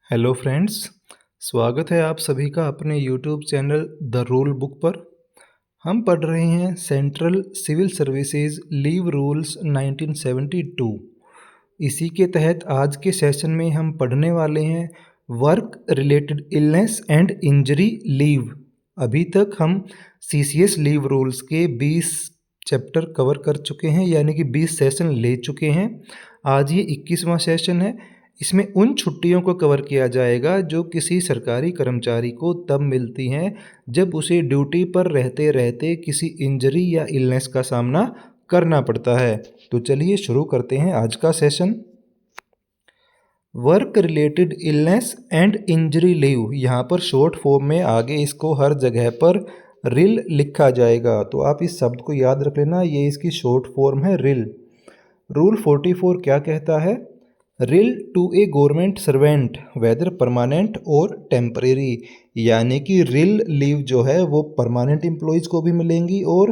Hello friends, स्वागत है आप सभी का अपने YouTube channel the rule book पर। हम पढ़ रहे हैं central civil services leave rules 1972। इसी के तहत आज के सेशन में हम पढ़ने वाले हैं work related illness and injury leave. अभी तक हम सीसीएस लीव रूल्स के 20 चैप्टर कवर कर चुके हैं, यानी कि 20 सेशन ले चुके हैं। आज ये 21वां सेशन है। इसमें उन छुट्टियों को कवर किया जाएगा जो किसी सरकारी कर्मचारी को तब मिलती हैं जब उसे ड्यूटी पर रहते रहते किसी इंजरी या इलनेस का सामना करना पड़ता है। तो चलिए शुरू करते हैं आज का session. Work related illness and injury leave, यहाँ पर शॉर्ट फॉर्म में आगे इसको हर जगह पर रिल लिखा जाएगा, तो आप इस शब्द को याद रख लेना, ये इसकी शॉर्ट फॉर्म है रिल। रूल 44 क्या कहता है? रिल to a government servant whether permanent और टेम्परेरी, यानी कि रिल लीव जो है वो परमानेंट एम्प्लॉयज़ को भी मिलेंगी और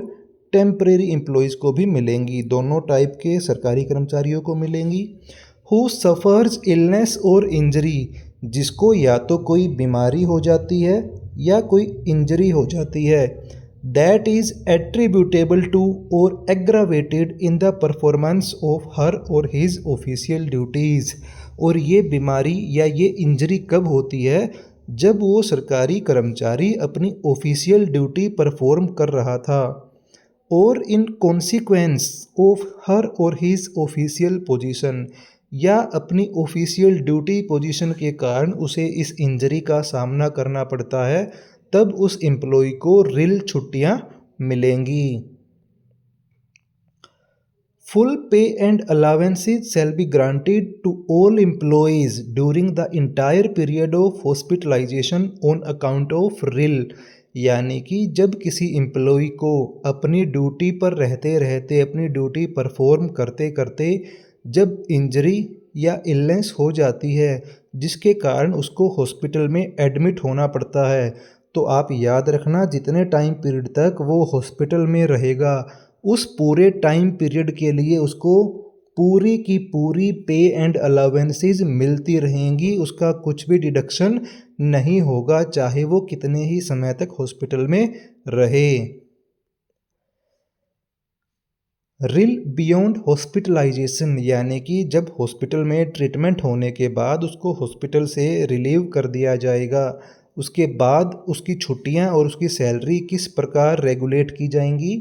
टेम्परेरी एम्प्लॉयज़ को भी मिलेंगी, दोनों टाइप के सरकारी कर्मचारियों को मिलेंगी। हु सफ़र्स इलनेस और इंजरी, जिसको या तो कोई बीमारी हो जाती है या कोई इंजरी हो जाती है, that is attributable to or aggravated in the performance of her or his official duties। और ये बीमारी या ये इंजरी कब होती है? जब वो सरकारी कर्मचारी अपनी ऑफिशियल ड्यूटी परफॉर्म कर रहा था, और इन कॉन्सिक्वेंस ऑफ हर और हिज ऑफिशियल पोजीशन, या अपनी ऑफिशियल ड्यूटी पोजीशन के कारण उसे इस इंजरी का सामना करना पड़ता है, तब उस एम्प्लॉय को रिल छुट्टियां मिलेंगी। Full pay and allowances shall be granted to all employees during the entire period of hospitalisation on account of रिल, यानी कि जब किसी एम्प्लॉय को अपनी ड्यूटी पर रहते रहते अपनी ड्यूटी परफॉर्म करते करते जब इंजरी या इलनेस हो जाती है जिसके कारण उसको हॉस्पिटल में एडमिट होना पड़ता है, तो आप याद रखना जितने टाइम पीरियड तक वो हॉस्पिटल में रहेगा उस पूरे टाइम पीरियड के लिए उसको पूरी की पूरी पे एंड अलावेंसेज मिलती रहेंगी, उसका कुछ भी डिडक्शन नहीं होगा, चाहे वो कितने ही समय तक हॉस्पिटल में रहे। रिल बियॉन्ड हॉस्पिटलाइजेशन, यानी कि जब हॉस्पिटल में ट्रीटमेंट होने के बाद उसको हॉस्पिटल से रिलीव कर दिया जाएगा, उसके बाद उसकी छुट्टियां और उसकी सैलरी किस प्रकार रेगुलेट की जाएंगी?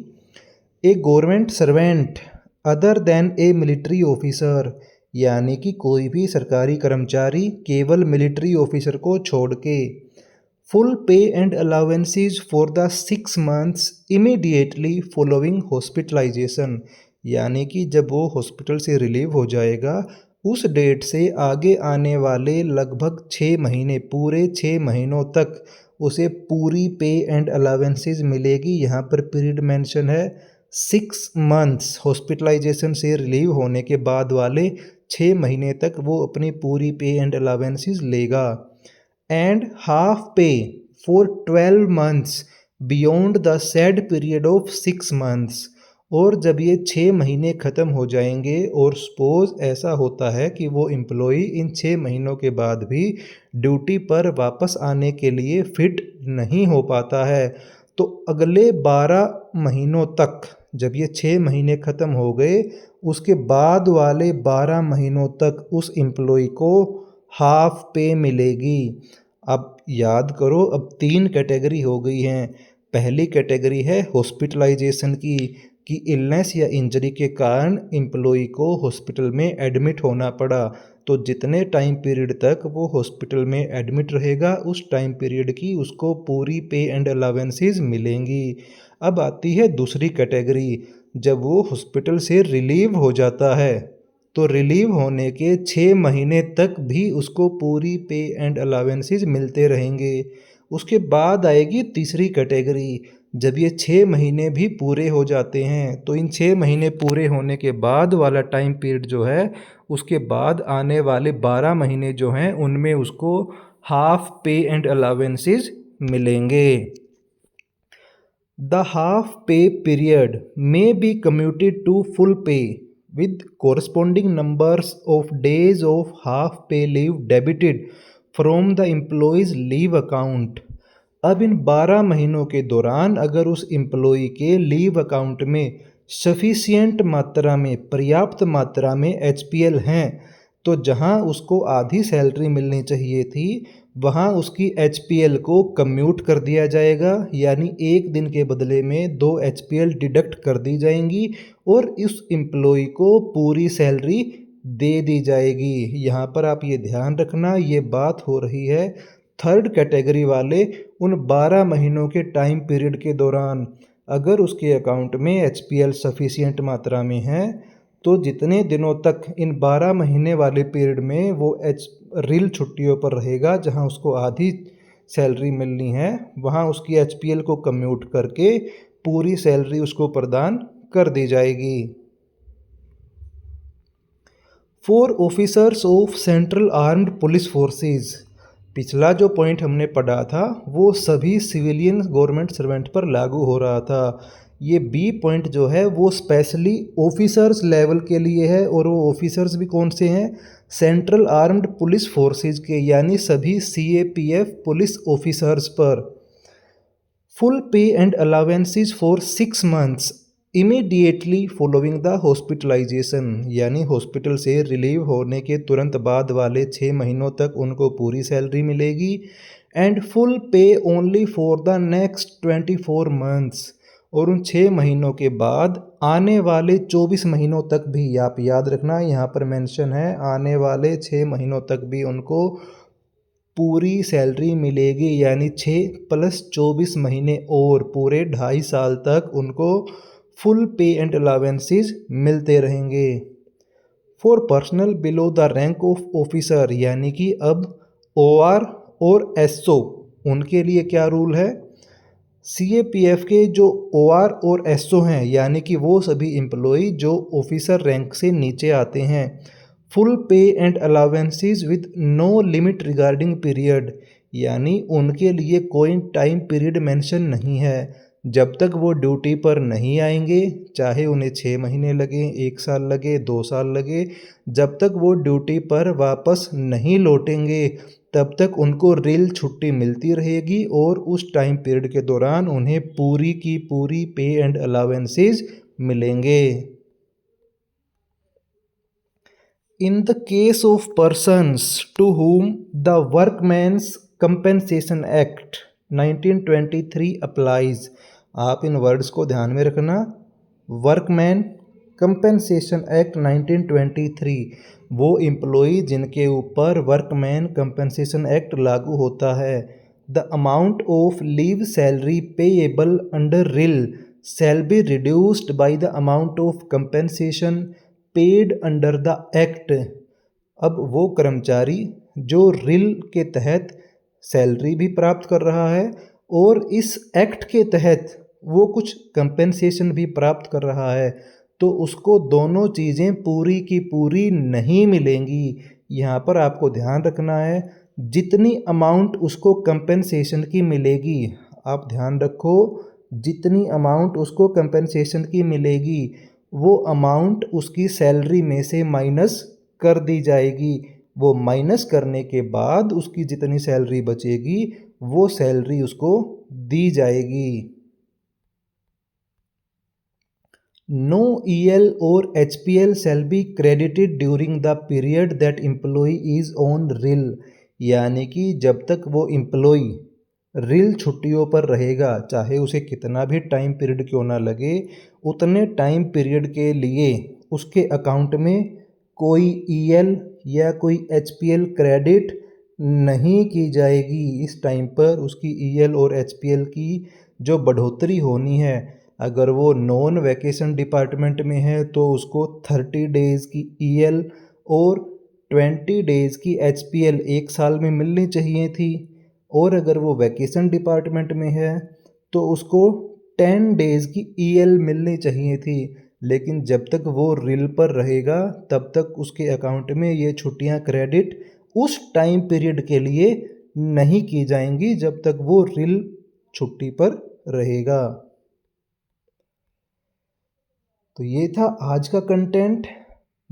ए गवर्नमेंट सर्वेंट अदर देन ए मिलिट्री ऑफिसर, यानी कि कोई भी सरकारी कर्मचारी केवल मिलिट्री ऑफिसर को छोड़ के, full pay and allowances for the 6 months immediately following hospitalization, यानी कि जब वो हॉस्पिटल से रिलीव हो जाएगा उस डेट से आगे आने वाले लगभग 6 महीने, पूरे 6 महीनों तक उसे पूरी पे एंड अलावेंसेज मिलेगी। यहाँ पर पीरियड मेंशन है 6 months, हॉस्पिटलाइजेशन से रिलीव होने के बाद वाले 6 महीने तक वो अपनी पूरी पे एंड अलावेंसेज लेगा। एंड हाफ पे for 12 months beyond the said period of 6 months, और जब ये 6 महीने ख़त्म हो जाएंगे और सपोज ऐसा होता है कि वो एम्प्लॉई इन 6 महीनों के बाद भी ड्यूटी पर वापस आने के लिए फिट नहीं हो पाता है, तो अगले 12 महीनों तक, जब ये 6 महीने ख़त्म हो गए उसके बाद वाले 12 महीनों तक उस एम्प्लॉई को हाफ पे मिलेगी। अब याद करो, अब 3 कैटेगरी हो गई हैं। पहली कैटेगरी है हॉस्पिटलाइजेशन की, कि इलनेस या इंजरी के कारण एम्प्लॉई को हॉस्पिटल में एडमिट होना पड़ा, तो जितने टाइम पीरियड तक वो हॉस्पिटल में एडमिट रहेगा उस टाइम पीरियड की उसको पूरी पे एंड अलावेंसेज मिलेंगी। अब आती है दूसरी कैटेगरी, जब वो हॉस्पिटल से रिलीव हो जाता है, तो रिलीव होने के 6 महीने तक भी उसको पूरी पे एंड अलावेंसेज मिलते रहेंगे। उसके बाद आएगी तीसरी कैटेगरी, जब ये 6 महीने भी पूरे हो जाते हैं, तो इन 6 महीने पूरे होने के बाद वाला टाइम पीरियड जो है, उसके बाद आने वाले 12 महीने जो हैं उनमें उसको हाफ पे एंड अलावेंसेज मिलेंगे। The half pay period may be commuted to full pay with corresponding numbers of days of half pay leave debited from the employees leave account. अब इन 12 महीनों के दौरान अगर उस एम्प्लॉय के लीव अकाउंट में sufficient मात्रा में, पर्याप्त मात्रा में एचपीएल हैं, तो जहां उसको आधी सैलरी मिलनी चाहिए थी वहां उसकी एचपीएल को कम्यूट कर दिया जाएगा, यानी एक दिन के बदले में 2 एचपीएल डिडक्ट कर दी जाएंगी और उस एम्प्लॉय को पूरी सैलरी दे दी जाएगी। यहाँ पर आप ये ध्यान रखना, ये बात हो रही है थर्ड कैटेगरी वाले उन 12 महीनों के टाइम पीरियड के दौरान। अगर उसके अकाउंट में एचपीएल सफिशिएंट मात्रा में है तो जितने दिनों तक इन 12 महीने वाले पीरियड में वो रिल छुट्टियों पर रहेगा, जहां उसको आधी सैलरी मिलनी है, वहां उसकी एचपीएल को कम्यूट करके पूरी सैलरी उसको प्रदान कर दी जाएगी। For officers of central armed police forces, पिछला जो पॉइंट हमने पढ़ा था वो सभी सिविलियन गवर्नमेंट सर्वेंट पर लागू हो रहा था। ये बी पॉइंट जो है वो स्पेशली ऑफिसर्स लेवल के लिए है, और वो ऑफिसर्स भी कौन से हैं? सेंट्रल आर्म्ड पुलिस फोर्सेस के, यानी सभी सीएपीएफ पुलिस ऑफिसर्स पर। Full pay and allowances for 6 months immediately following the hospitalization, यानी हॉस्पिटल से रिलीव होने के तुरंत बाद वाले 6 महीनों तक उनको पूरी सैलरी मिलेगी। एंड फुल पे only for the next 24 months, और उन 6 महीनों के बाद आने वाले 24 महीनों तक भी, आप याद रखना यहाँ पर मेंशन है, आने वाले 6 महीनों तक भी उनको पूरी सैलरी मिलेगी, यानी 6 + 24 महीने और पूरे 2.5 साल तक उनको फुल पे एंड अलावेंसेस मिलते रहेंगे। For personal below the rank of officer, यानी कि अब ओआर और एसओ उनके लिए क्या रूल है? सीएपीएफ के जो ओआर और एसओ हैं, यानी कि वो सभी एम्प्लॉय जो ऑफिसर रैंक से नीचे आते हैं, full pay and allowances with no limit regarding period, यानी उनके लिए कोई टाइम पीरियड मेंशन नहीं है। जब तक वो ड्यूटी पर नहीं आएंगे, चाहे उन्हें 6 महीने लगे, 1 साल लगे, 2 साल लगे, जब तक वो ड्यूटी पर वापस नहीं लौटेंगे तब तक उनको रिल छुट्टी मिलती रहेगी, और उस टाइम पीरियड के दौरान उन्हें पूरी की पूरी पे एंड अलावेंसेस मिलेंगे। In the case of persons to whom the Workmen's Compensation Act 1923 applies, आप इन वर्ड्स को ध्यान में रखना। वर्कमैन कंपेंसेशन एक्ट 1923, वो एम्प्लॉय जिनके ऊपर वर्कमैन कंपेंसेशन एक्ट लागू होता है। The amount of leave salary payable under reel shall be reduced by the amount of compensation paid under the act. अब वो कर्मचारी जो रिल के तहत सैलरी भी प्राप्त कर रहा है और इस एक्ट के तहत वो कुछ कंपेंसेशन भी प्राप्त कर रहा है, तो उसको दोनों चीज़ें पूरी की पूरी नहीं मिलेंगी। यहाँ पर आपको ध्यान रखना है, जितनी अमाउंट उसको कंपेंसेशन की मिलेगी, आप ध्यान रखो, जितनी अमाउंट उसको कंपेंसेशन की मिलेगी वो अमाउंट उसकी सैलरी में से माइनस कर दी जाएगी। वो माइनस करने के बाद उसकी जितनी सैलरी बचेगी वो सैलरी उसको दी जाएगी। नो ईएल और HPL shall be credited during the period that employee is on रिल, यानी कि जब तक वो एम्प्लॉय रिल छुट्टियों पर रहेगा, चाहे उसे कितना भी टाइम पीरियड क्यों ना लगे, उतने टाइम पीरियड के लिए उसके अकाउंट में कोई ईएल या कोई एचपीएल क्रेडिट नहीं की जाएगी। इस टाइम पर उसकी ईएल और एचपीएल की जो बढ़ोतरी होनी है, अगर वो नॉन वैकेशन डिपार्टमेंट में है तो उसको 30 डेज़ की ईएल और 20 डेज़ की एचपीएल 1 साल में मिलनी चाहिए थी, और अगर वो वैकेशन डिपार्टमेंट में है तो उसको 10 डेज़ की ईएल मिलनी चाहिए थी। लेकिन जब तक वो रिल पर रहेगा तब तक उसके अकाउंट में ये छुट्टियां क्रेडिट उस टाइम पीरियड के लिए नहीं की जाएंगी जब तक वो रिल छुट्टी पर रहेगा। तो ये था आज का कंटेंट।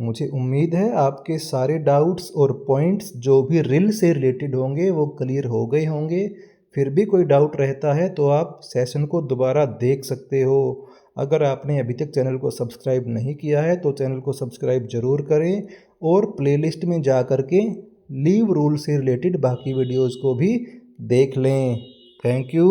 मुझे उम्मीद है आपके सारे डाउट्स और पॉइंट्स जो भी रिल से रिलेटेड होंगे वो क्लियर हो गए होंगे। फिर भी कोई डाउट रहता है तो आप सेशन को दोबारा देख सकते हो। अगर आपने अभी तक चैनल को सब्सक्राइब नहीं किया है तो चैनल को सब्सक्राइब ज़रूर करें और प्लेलिस्ट में जा कर के लीव रूल से रिलेटेड बाकी वीडियोज़ को भी देख लें। Thank you.